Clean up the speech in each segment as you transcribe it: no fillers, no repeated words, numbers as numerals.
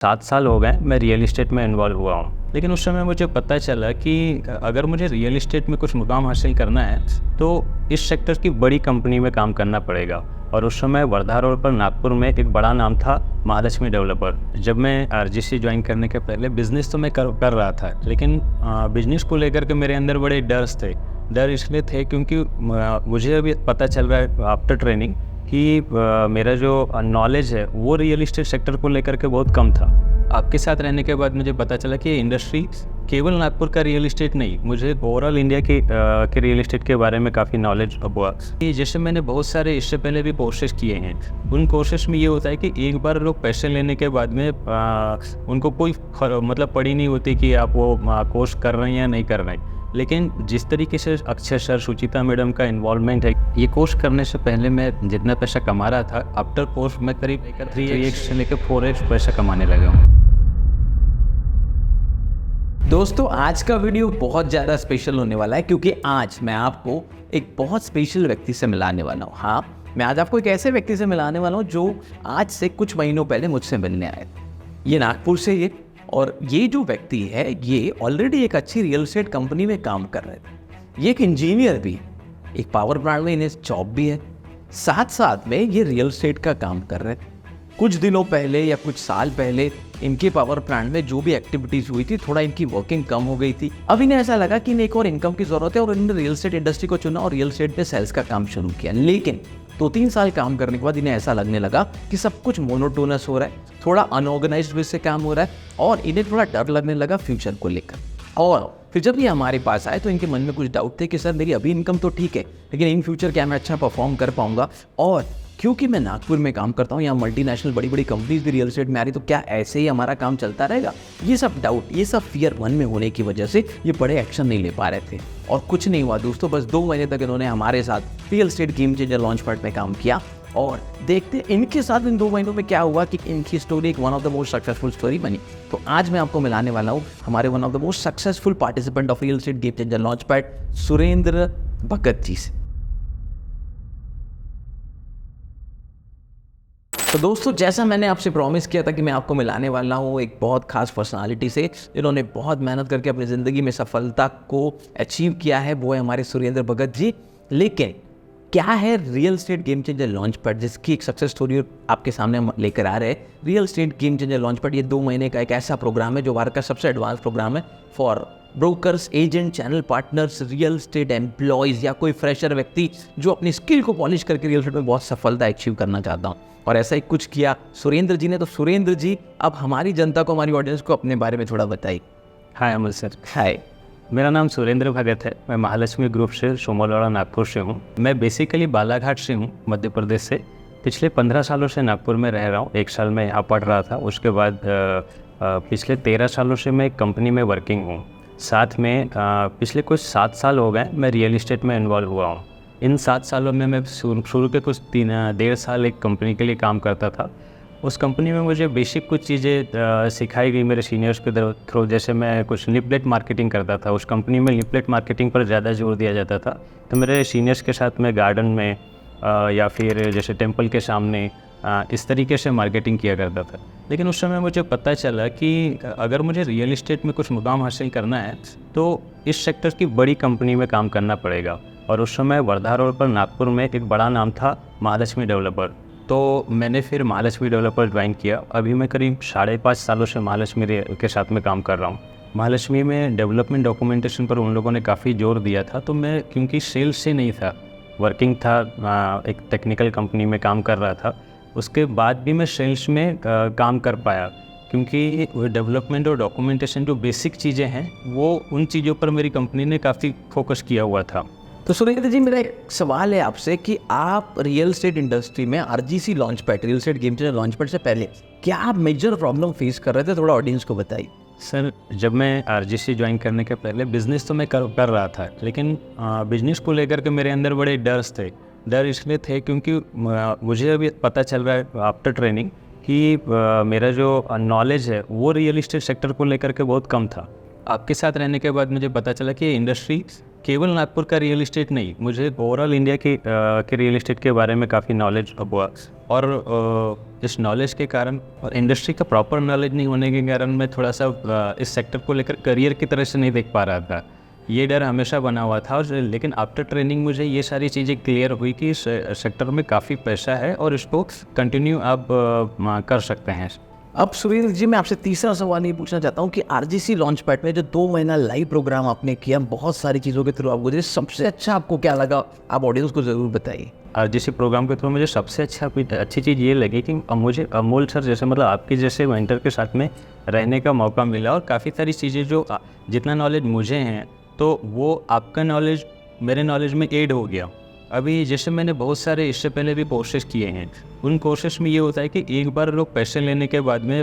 7 साल हो गए मैं रियल इस्टेट में इन्वॉल्व हुआ हूँ, लेकिन उस समय मुझे पता चला कि अगर मुझे रियल इस्टेट में कुछ मुकाम हासिल करना है तो इस सेक्टर की बड़ी कंपनी में काम करना पड़ेगा। और उस समय वर्धा रोड पर नागपुर में एक बड़ा नाम था महालक्ष्मी डेवलपर। जब मैं आरजीसी ज्वाइन करने के पहले बिज़नेस तो मैं कर रहा था, लेकिन बिजनेस को लेकर के मेरे अंदर बड़े डर इसलिए थे क्योंकि मुझे अभी पता चल रहा है आफ्टर ट्रेनिंग कि मेरा जो नॉलेज है वो रियल इस्टेट सेक्टर को लेकर के बहुत कम था। आपके साथ रहने के बाद मुझे पता चला कि इंडस्ट्री केवल नागपुर का रियल इस्टेट नहीं, मुझे ओवरऑल इंडिया के रियल इस्टेट के बारे में काफ़ी नॉलेज हुआ। जैसे मैंने बहुत सारे इससे पहले भी कोर्सेज किए हैं, उन कोर्सेज में ये होता है कि एक बार लोग पैसे लेने के बाद में उनको कोई मतलब पड़ी नहीं होती कि आप वो कोर्स कर रहे हैं या नहीं कर रहे हैं। लेकिन जिस तरीके से अक्षय सर, सुचिता मैडम का इन्वॉल्वमेंट है, ये कोर्स करने से पहले मैं जितना पैसा कमा रहा था, आफ्टर कोर्स मैं करीब 3x से लेकर 4x पैसा कमाने लगा हूँ। दोस्तों, आज का वीडियो बहुत ज़्यादा स्पेशल होने वाला है क्योंकि आज मैं आपको एक बहुत स्पेशल व्यक्ति से मिलाने वाला हूँ। हाँ, मैं आज आपको एक ऐसे व्यक्ति से मिलाने वाला हूँ जो आज से कुछ महीनों पहले मुझसे मिलने आए थे। ये नागपुर से ये, और ये जो व्यक्ति है ये ऑलरेडी एक अच्छी रियल एस्टेट कंपनी में काम कर रहे थे। ये एक इंजीनियर भी है, एक पावर प्लांट में इन्हें जॉब भी है, साथ साथ में ये रियल एस्टेट का काम कर रहे थे। कुछ दिनों पहले या कुछ साल पहले इनके पावर प्लांट में जो भी एक्टिविटीज हुई थी, थोड़ा इनकी वर्किंग कम हो गई थी। अब इन्हें ऐसा लगा कि इन्हें एक और इनकम की जरूरत है और इन्होंने रियल एस्टेट इंडस्ट्री को चुना और रियल एस्टेट में सेल्स का काम शुरू किया। लेकिन 2-3 साल काम करने के बाद इन्हें ऐसा लगने लगा कि सब कुछ मोनोटोनस हो रहा है, थोड़ा अनऑर्गेनाइज्ड वे से काम हो रहा है और इन्हें थोड़ा डर लगने लगा फ्यूचर को लेकर। और फिर जब ये हमारे पास आए तो इनके मन में कुछ डाउट थे कि सर मेरी अभी इनकम तो ठीक है, लेकिन इन फ्यूचर क्या मैं अच्छा परफॉर्म कर पाऊंगा, और क्योंकि मैं नागपुर में काम करता हूँ, यहाँ मल्टीनेशनल बड़ी बड़ी कंपनीज भी रियल एस्टेट में आ रही, तो क्या ऐसे ही हमारा काम चलता रहेगा। ये सब डाउट, ये सब फियर मन में होने की वजह से ये बड़े एक्शन नहीं ले पा रहे थे। और कुछ नहीं हुआ दोस्तों, बस 2 महीने तक इन्होंने हमारे साथ real estate game changer launch pad में काम किया। और देखते इनके साथ इन 2 महीनों में क्या हुआ कि इनकी स्टोरी एक one of the most successful story बनी। तो आज मैं आपको मिलाने वाला हूँ हमारे one of the most successful participant of real estate game changer launch pad, Surendra Bhagat ji से। तो दोस्तों, जैसा मैंने आपसे प्रॉमिस किया था कि मैं आपको मिलाने वाला हूँ एक बहुत खास पर्सनालिटी से, जिन्होंने बहुत मेहनत करके अपनी ज़िंदगी में सफलता को अचीव किया है, वो है हमारे सुरेंद्र भगत जी। लेकिन क्या है real estate game changer launch pad, जिसकी एक सक्सेस स्टोरी आपके सामने हम लेकर आ रहे हैं। Real estate game changer launch pad ये 2 महीने का एक ऐसा प्रोग्राम है जो भारत का सबसे एडवांस प्रोग्राम है for brokers, agent, channel partners, real estate employees या कोई फ्रेशर व्यक्ति जो अपनी स्किल को पॉलिश करके रियल एस्टेट में बहुत सफलता अचीव करना चाहता हूँ। और ऐसा ही कुछ किया सुरेंद्र जी ने। तो सुरेंद्र जी, अब हमारी जनता को, हमारी ऑडियंस को अपने बारे में थोड़ा बताइए। हाय अमल सर। हाय, मेरा नाम सुरेंद्र भगत है। मैं महालक्ष्मी ग्रुप से सोमलवाड़ा नागपुर से हूँ। मैं बेसिकली बालाघाट से हूँ, मध्य प्रदेश से। पिछले 15 सालों से नागपुर में रह रहा हूँ। 1 साल मैं यहाँ पढ़ रहा था, उसके बाद पिछले 13 सालों से मैं एक कंपनी में वर्किंग हूँ। साथ में पिछले कुछ 7 साल हो गए मैं रियल इस्टेट में इन्वॉल्व हुआ हूँ। इन 7 सालों में मैं शुरू के कुछ 3-1.5 साल एक कंपनी के लिए काम करता था। उस कंपनी में मुझे बेसिक कुछ चीज़ें सिखाई गई मेरे सीनियर्स के थ्रू। जैसे मैं कुछ लिपलेट मार्केटिंग करता था, उस कंपनी में लिपलेट मार्केटिंग पर ज़्यादा जोर दिया जाता था। तो मेरे सीनियर्स के साथ मैं गार्डन में या फिर जैसे टेम्पल के सामने इस तरीके से मार्केटिंग किया करता था। लेकिन उस समय मुझे पता चला कि अगर मुझे रियल इस्टेट में कुछ मुकाम हासिल करना है तो इस सेक्टर की बड़ी कंपनी में काम करना पड़ेगा। और उस समय वर्धा रोड पर नागपुर में एक बड़ा नाम था महालक्ष्मी डेवलपर। तो मैंने फिर महालक्ष्मी डेवलपर ज्वाइन किया। अभी मैं करीब 5.5 सालों से महालक्ष्मी के साथ में काम कर रहा हूँ। महालक्ष्मी में डेवलपमेंट डॉक्यूमेंटेशन पर उन लोगों ने काफ़ी जोर दिया था। तो मैं, क्योंकि सेल्स से नहीं था, वर्किंग था, एक टेक्निकल कंपनी में काम कर रहा था, उसके बाद भी मैं सेल्स में काम कर पाया, क्योंकि डेवलपमेंट और डॉक्यूमेंटेशन जो बेसिक चीज़ें हैं वो उन चीज़ों पर मेरी कंपनी ने काफ़ी फोकस किया हुआ था। तो सुरेंद्र जी, मेरा एक सवाल है आपसे कि आप रियल एस्टेट इंडस्ट्री में RGC launch pad, real estate game changer launch pad से पहले क्या आप मेजर प्रॉब्लम फेस कर रहे थे, थोड़ा ऑडियंस को बताइए। सर, जब मैं आरजीसी ज्वाइन करने के पहले बिज़नेस तो मैं कर रहा था, लेकिन बिज़नेस को लेकर के मेरे अंदर बड़े डर इसलिए थे क्योंकि मुझे अभी पता चल रहा है आफ्टर ट्रेनिंग कि मेरा जो नॉलेज है वो रियल इस्टेट सेक्टर को लेकर के बहुत कम था। आपके साथ रहने के बाद मुझे पता चला कि इंडस्ट्री केवल नागपुर का रियल इस्टेट नहीं, मुझे ओवरऑल इंडिया के रियल इस्टेट के बारे में काफ़ी नॉलेज हुआ। और इस नॉलेज के कारण और इंडस्ट्री का प्रॉपर नॉलेज नहीं होने के कारण मैं थोड़ा सा इस सेक्टर को लेकर करियर की तरह से नहीं देख पा रहा था। ये डर हमेशा बना हुआ था। और लेकिन आफ्टर ट्रेनिंग मुझे ये सारी चीज़ें क्लियर हुई कि इस सेक्टर में काफ़ी पैसा है और इसको कंटिन्यू आप कर सकते हैं। अब सुरेंद्र जी, मैं आपसे तीसरा सवाल ये पूछना चाहता हूँ कि आरजीसी लॉन्च पैड में जो 2 महीना लाइव प्रोग्राम आपने किया, बहुत सारी चीज़ों के थ्रू आप गुजरे, सबसे अच्छा आपको क्या लगा? आप ऑडियंस को ज़रूर बताइए। आरजीसी प्रोग्राम के थ्रू मुझे सबसे अच्छी चीज़ ये लगी कि मुझे अमोल सर जैसे, मतलब आपके जैसे मेंटर के साथ में रहने का मौका मिला। और काफ़ी सारी चीज़ें जो जितना नॉलेज मुझे हैं तो वो आपका नॉलेज मेरे नॉलेज में ऐड हो गया। अभी जैसे मैंने बहुत सारे इससे पहले भी कोर्सेज किए हैं, उन कोर्सेज में ये होता है कि एक बार लोग पैसे लेने के बाद में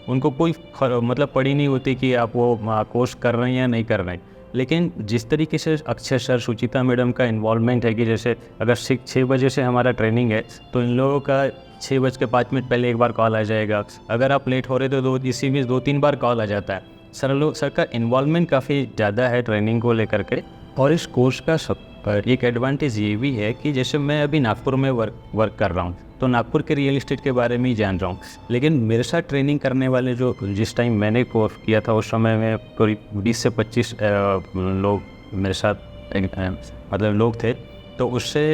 उनको कोई मतलब पड़ी नहीं होती कि आप वो कोर्स कर रहे हैं या नहीं कर रहे हैं। लेकिन जिस तरीके से अक्षय सर, सुचिता मैडम का इन्वॉल्वमेंट है कि जैसे अगर 6 बजे से हमारा ट्रेनिंग है तो इन लोगों का 6:05 पहले एक बार कॉल आ जाएगा। अगर आप लेट हो रहे तो इसी में 2-3 बार कॉल आ जाता है। सर का इन्वॉल्वमेंट काफ़ी ज़्यादा है ट्रेनिंग को लेकर के। और इस कोर्स का एक एडवांटेज ये भी है कि जैसे मैं अभी नागपुर में वर्क कर रहा हूँ तो नागपुर के रियल इस्टेट के बारे में ही जान रहा हूँ। लेकिन मेरे साथ ट्रेनिंग करने वाले जो जिस टाइम मैंने कोर्स किया था उस समय में करीब 20 से 25 लोग मेरे साथ मतलब लोग थे। तो उससे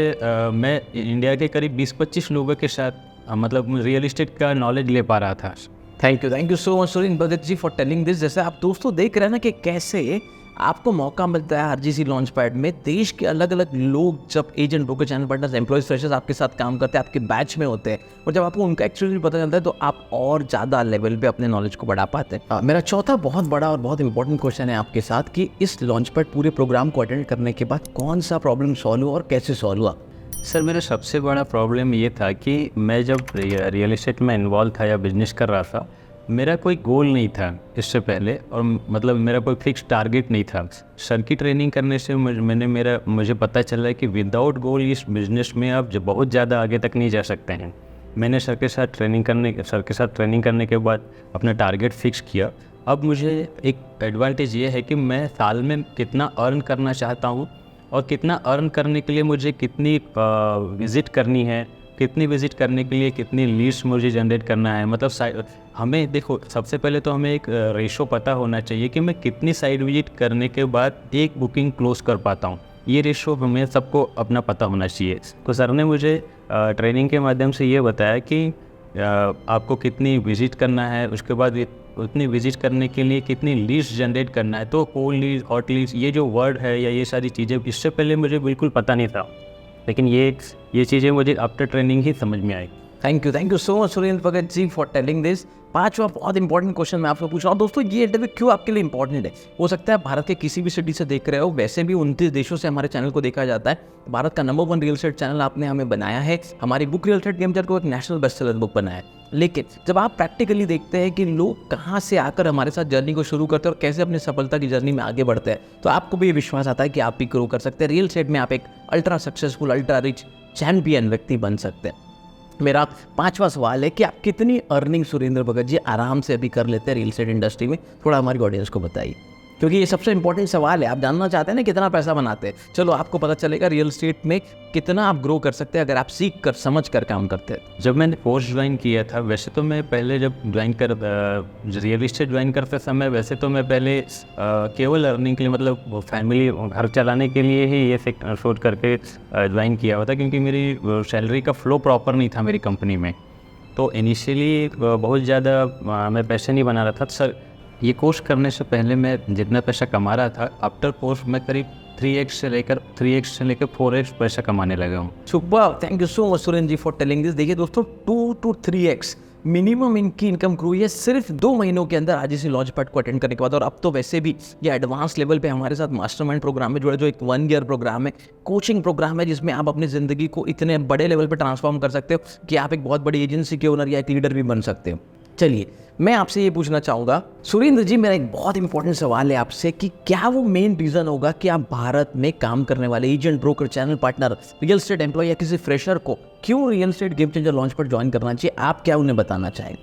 मैं इंडिया के करीब 20-25 लोगों के साथ मतलब रियल इस्टेट का नॉलेज ले पा रहा था। Thank you so much Surendra Bhagat ji for telling this. जैसे आप दोस्तों देख रहे हैं ना कि कैसे आपको मौका मिलता है आरजीसी लॉन्च पैड में, देश के अलग अलग लोग जब agent, broker, channel partners, employees, freshers आपके साथ काम करते हैं, आपके बैच में होते हैं, और जब आपको उनका एक्चुअली पता चलता है तो आप और ज़्यादा लेवल पे अपने नॉलेज को बढ़ा पाते हैं। मेरा चौथा बहुत बड़ा और बहुत इंपॉर्टेंट क्वेश्चन है आपके साथ कि इस लॉन्च पैड पूरे प्रोग्राम को अटेंड करने के बाद कौन सा प्रॉब्लम सॉल्व हुआ और कैसे सॉल्व हुआ? सर, मेरा सबसे बड़ा प्रॉब्लम ये था कि मैं जब रियल इस्टेट में इन्वॉल्व था या बिजनेस कर रहा था, मेरा कोई गोल नहीं था इससे पहले, और मतलब मेरा कोई फिक्स टारगेट नहीं था। सर की ट्रेनिंग करने से मुझे पता चला कि विदाउट गोल इस बिज़नेस में आप बहुत ज़्यादा आगे तक नहीं जा सकते हैं। मैंने सर के साथ ट्रेनिंग करने के बाद अपना टारगेट फिक्स किया। अब मुझे एक एडवांटेज ये है कि मैं साल में कितना अर्न करना चाहता हूँ और कितना अर्न करने के लिए मुझे कितनी विज़िट करनी है, कितनी विज़िट करने के लिए कितनी लीड्स मुझे जनरेट करना है। मतलब हमें देखो, सबसे पहले तो हमें एक रेशो पता होना चाहिए कि मैं कितनी साइट विजिट करने के बाद एक बुकिंग क्लोज कर पाता हूँ। ये रेशो हमें सबको अपना पता होना चाहिए। तो सर ने मुझे ट्रेनिंग के माध्यम से ये बताया कि आपको कितनी विज़िट करना है, उसके बाद उतनी विज़िट करने के लिए कितनी लीड्स जनरेट करना है। तो कोल्ड लीड्स, हॉट लीड्स, ये जो वर्ड है या ये सारी चीज़ें इससे पहले मुझे बिल्कुल पता नहीं था, लेकिन ये चीज़ें मुझे आफ्टर ट्रेनिंग ही समझ में आई। Thank you so much Surendra Bhagat ji for telling this. पांचवा बहुत इंपॉर्टेंट क्वेश्चन मैं आपको पूछ रहा हूँ। दोस्तों, ये इंटरव्यू क्यों आपके लिए इंपॉर्टेंट है? हो सकता है भारत के किसी भी सिटी से देख रहे हो, वैसे भी 29 देशों से हमारे चैनल को देखा जाता है। भारत का नंबर 1 रियल एस्टेट चैनल आपने हमें बनाया है। हमारी book real estate game changer को एक नेशनल बेस्टसेलर बुक बनाया है। लेकिन जब आप प्रैक्टिकली देखते हैं कि लोग कहाँ से आकर हमारे साथ जर्नी को शुरू करते हैं और कैसे अपनी सफलता की जर्नी में आगे बढ़ते हैं, तो आपको भी ये विश्वास आता है कि आप भी ग्रो कर सकते हैं। रियल एस्टेट में आप एक ultra successful, ultra rich champion व्यक्ति बन सकते हैं। मेरा पांचवा सवाल है कि आप कितनी अर्निंग सुरेंद्र भगत जी आराम से अभी कर लेते हैं रियल एस्टेट इंडस्ट्री में? थोड़ा हमारी ऑडियंस को बताइए, क्योंकि ये सबसे इंपॉर्टेंट सवाल है। आप जानना चाहते हैं ना कितना पैसा बनाते हैं। चलो, आपको पता चलेगा रियल एस्टेट में कितना आप ग्रो कर सकते हैं अगर आप सीख कर, समझ कर काम करते हैं। जब मैंने कोर्स ज्वाइन किया था, वैसे तो मैं पहले जब रियल इस्टेट ज्वाइन करते समय वैसे तो मैं पहले केवल अर्निंग के लिए, मतलब फैमिली, घर चलाने के लिए ही ये सोच करके ज्वाइन किया हुआ था, क्योंकि मेरी सैलरी का फ्लो प्रॉपर नहीं था मेरी कंपनी में। तो इनिशियली बहुत ज़्यादा मैं पैसे नहीं बना रहा था। सर, ये कोर्स करने से पहले मैं जितना पैसा कमा रहा था, आफ्टर कोर्स मैं करीब 3x से लेकर 4x पैसा कमाने लगा हूँ। Super, thank you so much Surendra ji for telling this. देखिए दोस्तों, 2 to 3x मिनिमम इनकी इनकम ग्रो है सिर्फ 2 महीनों के अंदर आरजीसी लॉन्च पैड को अटेंड करने के बाद। और अब तो वैसे भी ये एडवांस लेवल पे हमारे साथ मास्टरमाइंड प्रोग्राम में जुड़े, जो एक 1 ईयर प्रोग्राम है, कोचिंग प्रोग्राम है, जिसमें आप अपनी ज़िंदगी को इतने बड़े लेवल पे ट्रांसफॉर्म कर सकते हो कि आप एक बहुत बड़ी एजेंसी के ओनर या एक लीडर भी बन सकते हो। चलिए, मैं आपसे ये पूछना चाहूँगा सुरेंद्र जी, मेरा एक बहुत इंपॉर्टेंट सवाल है आपसे कि क्या वो मेन रीज़न होगा कि आप भारत में काम करने वाले agent, broker, channel partner, real estate employ या किसी फ्रेशर को क्यों real estate game changer launch पर ज्वाइन करना चाहिए? आप क्या उन्हें बताना चाहेंगे?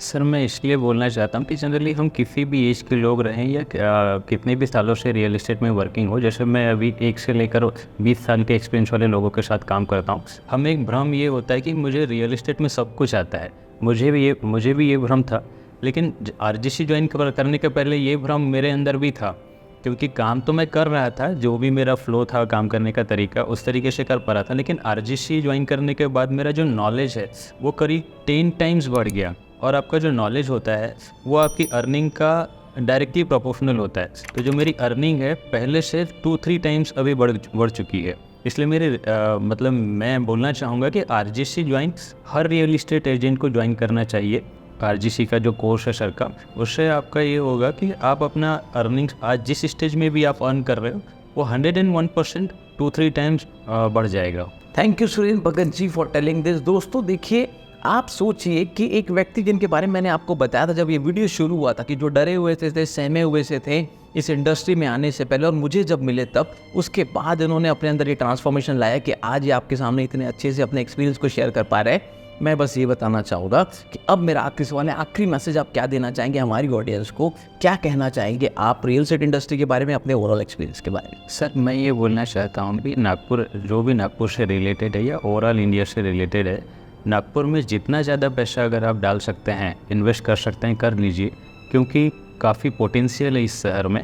सर मैं इसलिए बोलना चाहता हूँ कि जनरली हम किसी भी एज के लोग रहें या कितने भी सालों से रियल एस्टेट में वर्किंग हो, जैसे मैं अभी 1 से लेकर 20 साल के एक्सपीरियंस वाले लोगों के साथ काम करता हूँ, हमें एक भ्रम ये होता है कि मुझे रियल एस्टेट में सब कुछ आता है। मुझे भी ये भ्रम था, लेकिन RGC ज्वाइन करने के पहले ये भ्रम मेरे अंदर भी था, क्योंकि काम तो मैं कर रहा था, जो भी मेरा फ्लो था काम करने का तरीका उस तरीके से कर पा रहा था, लेकिन RGC ज्वाइन करने के बाद मेरा जो नॉलेज है वो करीब 10 टाइम्स बढ़ गया। और आपका जो नॉलेज होता है वो आपकी अर्निंग का डायरेक्टली प्रोपोर्शनल होता है। तो जो मेरी अर्निंग है पहले से 2-3 टाइम्स अभी बढ़ चुकी है। इसलिए मतलब मैं बोलना चाहूँगा कि RGC ज्वाइन हर रियल इस्टेट एजेंट को ज्वाइन करना चाहिए। RGC का जो कोर्स है सर का, उससे आपका ये होगा कि आप अपना अर्निंग्स आज जिस स्टेज में भी आप अर्न कर रहे हो वो 101% 2-3 टाइम्स बढ़ जाएगा। Thank you Surendra Bhagat ji for telling this. दोस्तों देखिए, आप सोचिए कि एक व्यक्ति जिनके बारे में मैंने आपको बताया था जब ये वीडियो शुरू हुआ था, कि जो डरे हुए थे सहमे हुए से थे इस इंडस्ट्री में आने से पहले, और मुझे जब मिले तब, उसके बाद इन्होंने अपने अंदर ये ट्रांसफॉर्मेशन लाया कि आज ये आपके सामने इतने अच्छे से अपने एक्सपीरियंस को शेयर कर पा रहे हैं। मैं बस ये बताना चाहूँगा कि अब मेरा आखिरी सवाल है, आखिरी मैसेज आप क्या देना चाहेंगे हमारी ऑडियंस को, क्या कहना चाहेंगे आप रियल एस्टेट इंडस्ट्री के बारे में, अपने ओवरऑल एक्सपीरियंस के बारे में? सर मैं ये बोलना चाहता हूँ कि नागपुर जो भी नागपुर से रिलेटेड है या ओवरऑल इंडिया से रिलेटेड है, नागपुर में जितना ज़्यादा पैसा अगर आप डाल सकते हैं, इन्वेस्ट कर सकते हैं, कर लीजिए, क्योंकि काफ़ी पोटेंशियल है इस शहर में।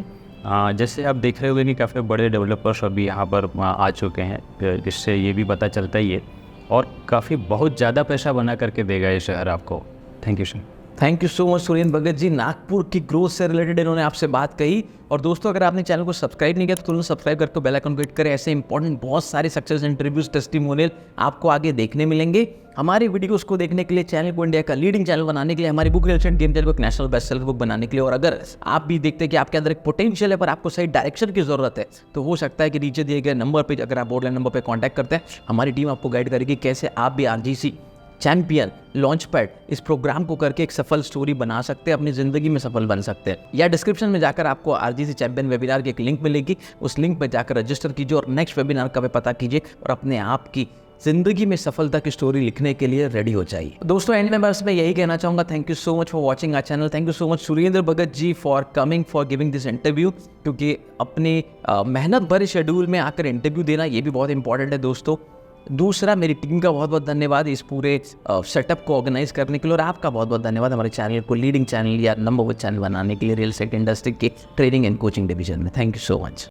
जैसे आप देख रहे होंगे कि काफ़ी बड़े डेवलपर्स अभी यहाँ पर आ चुके हैं, जिससे ये भी पता चलता ही है, और काफ़ी बहुत ज़्यादा पैसा बना करके देगा ये शहर आपको। Thank you sir. Thank you so much Surendra Bhagat ji. Nagpur की ग्रोथ से रिलेटेड इन्होंने आपसे बात कही। और दोस्तों, अगर आपने चैनल को सब्सक्राइब नहीं किया तो तुरंत सब्सक्राइब करके बेल आइकन को हिट करें। ऐसे इंपॉर्टेंट बहुत सारे सक्सेस इंटरव्यूज, टेस्टिमोनियल आपको आगे देखने मिलेंगे। हमारी वीडियोस को देखने के लिए, चैनल को इंडिया का लीडिंग चैनल बनाने के लिए, हमारी book real estate game channel को एक नेशनल बेस्ट सेलर बुक बनाने के लिए, और अगर आप भी देखते हैं कि आपके अंदर एक पोटेंशियल है पर आपको सही डायरेक्शन की जरूरत है, तो हो सकता है कि नीचे दिए गए नंबर पर, अगर आप बोर्डलाइन नंबर पर कॉन्टैक्ट करते हैं, हमारी टीम आपको गाइड करेगी कैसे आप भी RGC चैंपियन लॉन्च पैड इस प्रोग्राम को करके एक सफल स्टोरी बना सकते हैं, अपनी ज़िंदगी में सफल बन सकते हैं। या डिस्क्रिप्शन में जाकर आपको RGC चैंपियन वेबिनार की एक लिंक मिलेगी, उस लिंक पर जाकर रजिस्टर कीजिए और नेक्स्ट वेबिनार का भी पता कीजिए और अपने आप की ज़िंदगी में सफलता की स्टोरी लिखने के लिए रेडी हो जाइए। दोस्तों, एंड में बस मैं यही कहना चाहूँगा, thank you so much for watching our channel. Thank you so much Surendra Bhagat ji for coming, for giving this interview, क्योंकि अपने मेहनत भरे शेड्यूल में आकर इंटरव्यू देना ये भी बहुत इंपॉर्टेंट है दोस्तों। दूसरा, मेरी टीम का बहुत बहुत धन्यवाद इस पूरे सेटअप को ऑर्गेनाइज करने के लिए, और आपका बहुत बहुत धन्यवाद हमारे चैनल को लीडिंग चैनल या नंबर 1 चैनल बनाने के लिए रियल एस्टेट इंडस्ट्री के ट्रेनिंग एंड कोचिंग डिवीजन में। Thank you so much.